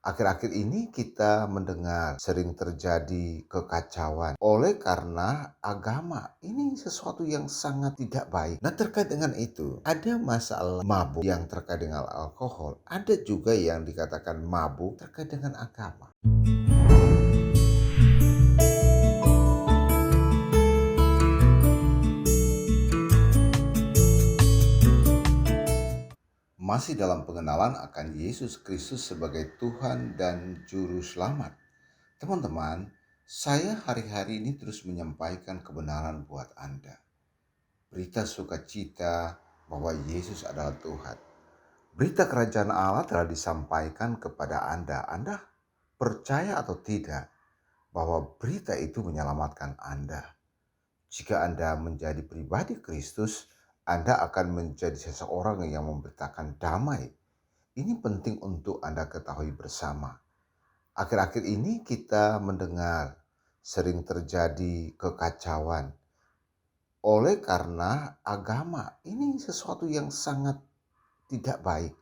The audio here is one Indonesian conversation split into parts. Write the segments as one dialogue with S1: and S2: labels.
S1: Akhir-akhir ini kita mendengar sering terjadi kekacauan oleh karena agama. Ini sesuatu yang sangat tidak baik. Nah, terkait dengan itu, ada masalah mabuk yang terkait dengan alkohol, ada juga yang dikatakan mabuk terkait dengan agama. Masih dalam pengenalan akan Yesus Kristus sebagai Tuhan dan Juru Selamat. Teman-teman, saya hari-hari ini terus menyampaikan kebenaran buat Anda. Berita sukacita bahwa Yesus adalah Tuhan. Berita kerajaan Allah telah disampaikan kepada Anda. Anda percaya atau tidak bahwa berita itu menyelamatkan Anda? Jika Anda menjadi pribadi Kristus, Anda akan menjadi seseorang yang memberitakan damai. Ini penting untuk Anda ketahui bersama. Akhir-akhir ini kita mendengar sering terjadi kekacauan oleh karena agama. Ini sesuatu yang sangat tidak baik.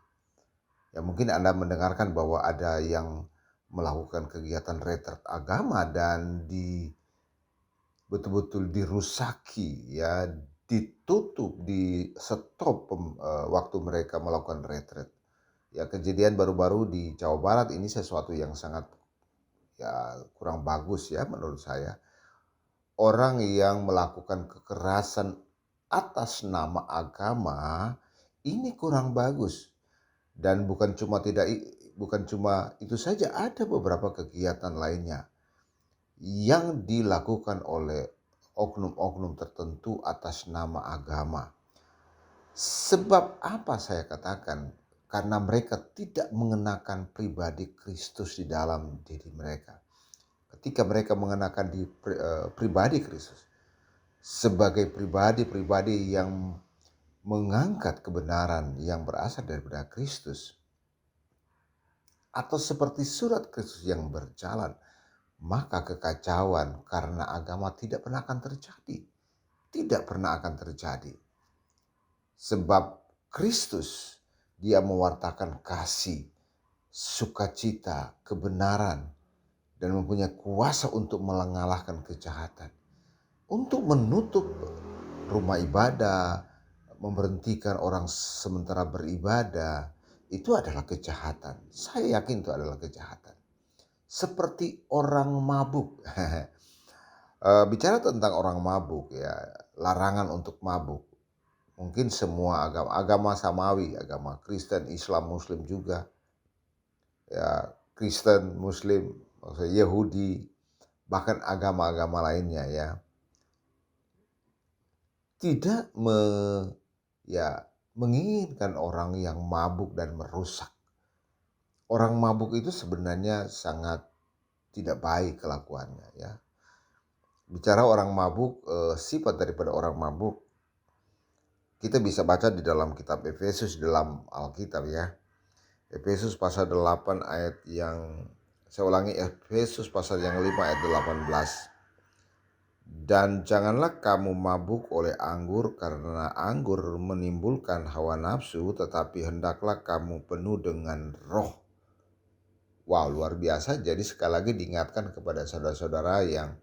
S1: Ya, mungkin Anda mendengarkan bahwa ada yang melakukan kegiatan retret agama dan betul-betul dirusaki, ya, ditutup, di stop waktu mereka melakukan retret. Ya, kejadian baru-baru di Jawa Barat ini sesuatu yang sangat kurang bagus ya menurut saya. Orang yang melakukan kekerasan atas nama agama ini kurang bagus. Dan bukan cuma itu saja, ada beberapa kegiatan lainnya yang dilakukan oleh oknum-oknum tertentu atas nama agama. Sebab apa saya katakan? Karena mereka tidak mengenakan pribadi Kristus di dalam diri mereka. Ketika mereka mengenakan pribadi Kristus sebagai pribadi-pribadi yang mengangkat kebenaran yang berasal daripada Kristus, atau seperti surat Kristus yang berjalan, maka kekacauan karena agama tidak pernah akan terjadi. Tidak pernah akan terjadi. Sebab Kristus, dia mewartakan kasih, sukacita, kebenaran, dan mempunyai kuasa untuk mengalahkan kejahatan. Untuk menutup rumah ibadah, memberhentikan orang sementara beribadah, itu adalah kejahatan. Saya yakin itu adalah kejahatan. Seperti orang mabuk. Bicara tentang orang mabuk, ya, larangan untuk mabuk. Mungkin semua agama samawi, agama Kristen, Islam, Muslim juga. Ya, Kristen, Muslim, maksudnya Yahudi, bahkan agama-agama lainnya ya. Tidak menginginkan orang yang mabuk dan merusak. Orang mabuk itu sebenarnya sangat tidak baik kelakuannya ya. Bicara orang mabuk, sifat daripada orang mabuk, kita bisa baca di dalam kitab Efesus, dalam Alkitab ya. Efesus pasal 8 ayat yang, saya ulangi, Efesus pasal yang 5 ayat 18. Dan janganlah kamu mabuk oleh anggur, karena anggur menimbulkan hawa nafsu, tetapi hendaklah kamu penuh dengan roh. Wow, luar biasa. Jadi sekali lagi diingatkan kepada saudara-saudara yang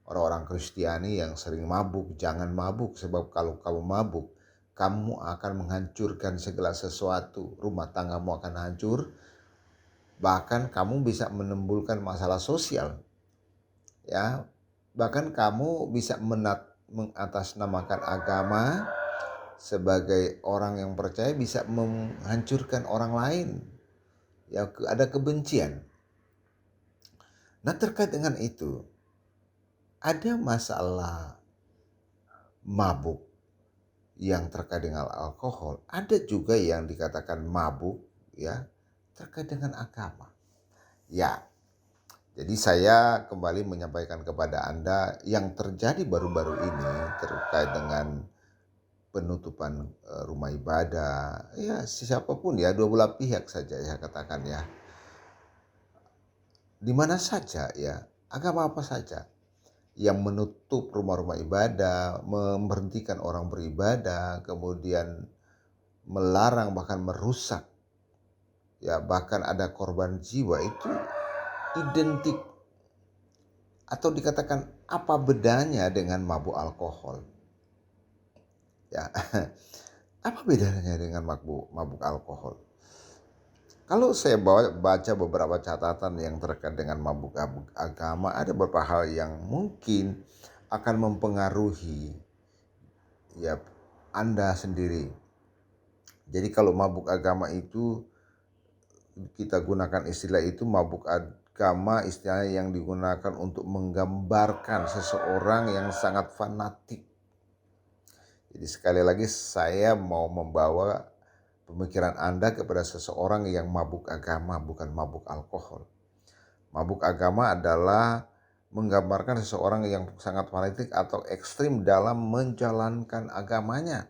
S1: orang-orang Kristiani yang sering mabuk, jangan mabuk, sebab kalau kamu mabuk, kamu akan menghancurkan segala sesuatu. Rumah tanggamu akan hancur, bahkan kamu bisa menimbulkan masalah sosial. Ya, bahkan kamu bisa mengatasnamakan agama sebagai orang yang percaya, bisa menghancurkan orang lain. Ya, ada kebencian. Nah, terkait dengan itu, ada masalah mabuk yang terkait dengan alkohol, ada juga yang dikatakan mabuk ya terkait dengan agama. Ya, jadi saya kembali menyampaikan kepada Anda yang terjadi baru-baru ini terkait dengan penutupan rumah ibadah. Ya, siapapun ya, dua belah pihak saja ya katakan ya. Di mana saja ya, agama apa saja yang menutup rumah-rumah ibadah, memberhentikan orang beribadah, kemudian melarang bahkan merusak ya bahkan ada korban jiwa, itu identik atau dikatakan apa bedanya dengan mabuk alkohol? Ya, apa bedanya dengan mabuk alkohol? Kalau saya baca beberapa catatan yang terkait dengan mabuk agama, ada beberapa hal yang mungkin akan mempengaruhi ya Anda sendiri. Jadi kalau mabuk agama itu, kita gunakan istilah itu mabuk agama, istilah yang digunakan untuk menggambarkan seseorang yang sangat fanatik. Jadi sekali lagi saya mau membawa pemikiran Anda kepada seseorang yang mabuk agama, bukan mabuk alkohol. Mabuk agama adalah menggambarkan seseorang yang sangat fanatik atau ekstrim dalam menjalankan agamanya.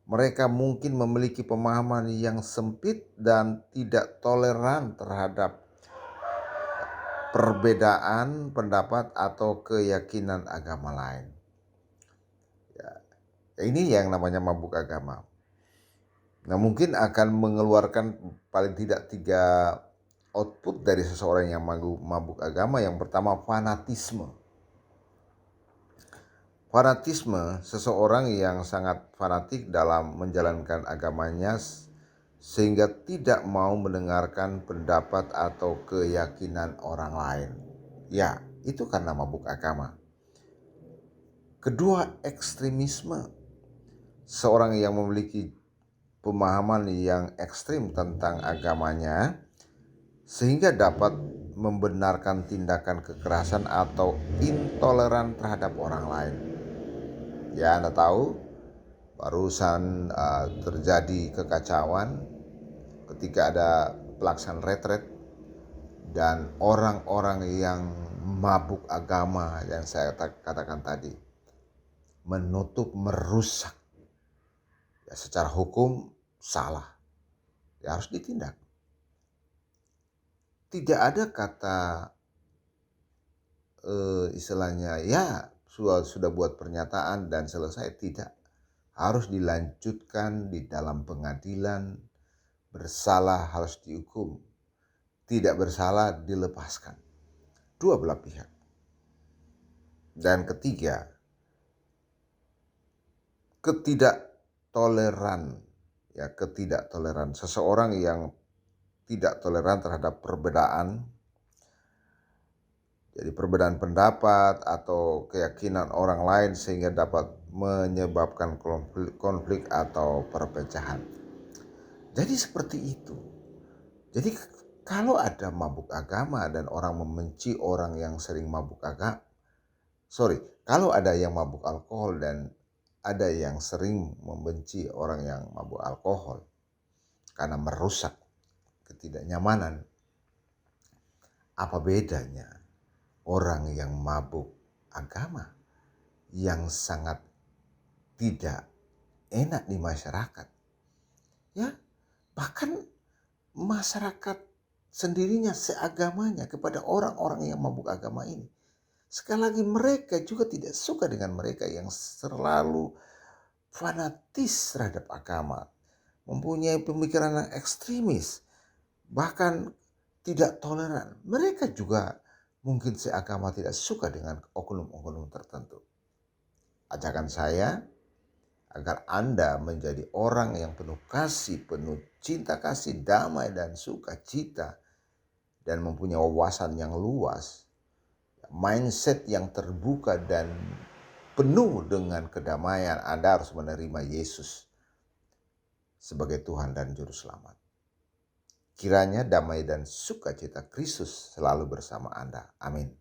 S1: Mereka mungkin memiliki pemahaman yang sempit dan tidak toleran terhadap perbedaan pendapat atau keyakinan agama lain. Ya, ini yang namanya mabuk agama. Nah, mungkin akan mengeluarkan paling tidak 3 output dari seseorang yang mabuk agama. Yang pertama, fanatisme. Fanatisme, seseorang yang sangat fanatik dalam menjalankan agamanya sehingga tidak mau mendengarkan pendapat atau keyakinan orang lain. Ya, itu karena mabuk agama. Kedua, ekstremisme. Seorang yang memiliki pemahaman yang ekstrim tentang agamanya sehingga dapat membenarkan tindakan kekerasan atau intoleran terhadap orang lain. Ya, Anda tahu barusan terjadi kekacauan ketika ada pelaksanaan retret dan orang-orang yang mabuk agama yang saya katakan tadi menutup, merusak. Ya, secara hukum salah, ya harus ditindak. Tidak ada kata istilahnya ya sudah buat pernyataan dan selesai, tidak. Harus dilanjutkan di dalam pengadilan, bersalah harus dihukum, tidak bersalah dilepaskan. Dua belah pihak. Dan ketiga, ketidaktoleran. Ya, ketidaktoleran. Seseorang yang tidak toleran terhadap perbedaan, jadi perbedaan pendapat atau keyakinan orang lain sehingga dapat menyebabkan konflik atau perpecahan. Jadi seperti itu. Jadi kalau ada mabuk agama dan orang membenci orang yang sering mabuk agama, kalau ada yang mabuk alkohol dan ada yang sering membenci orang yang mabuk alkohol karena merusak ketidaknyamanan, apa bedanya orang yang mabuk agama yang sangat tidak enak di masyarakat? Ya, bahkan masyarakat sendirinya seagamanya kepada orang-orang yang mabuk agama ini. Sekali lagi mereka juga tidak suka dengan mereka yang selalu fanatis terhadap agama, mempunyai pemikiran yang ekstremis, bahkan tidak toleran. Mereka juga mungkin seagama tidak suka dengan oknum-oknum tertentu. Ajakan saya agar Anda menjadi orang yang penuh kasih, penuh cinta kasih, damai dan sukacita, dan mempunyai wawasan yang luas, mindset yang terbuka dan penuh dengan kedamaian. Anda harus menerima Yesus sebagai Tuhan dan Juru Selamat. Kiranya damai dan sukacita Kristus selalu bersama Anda. Amin.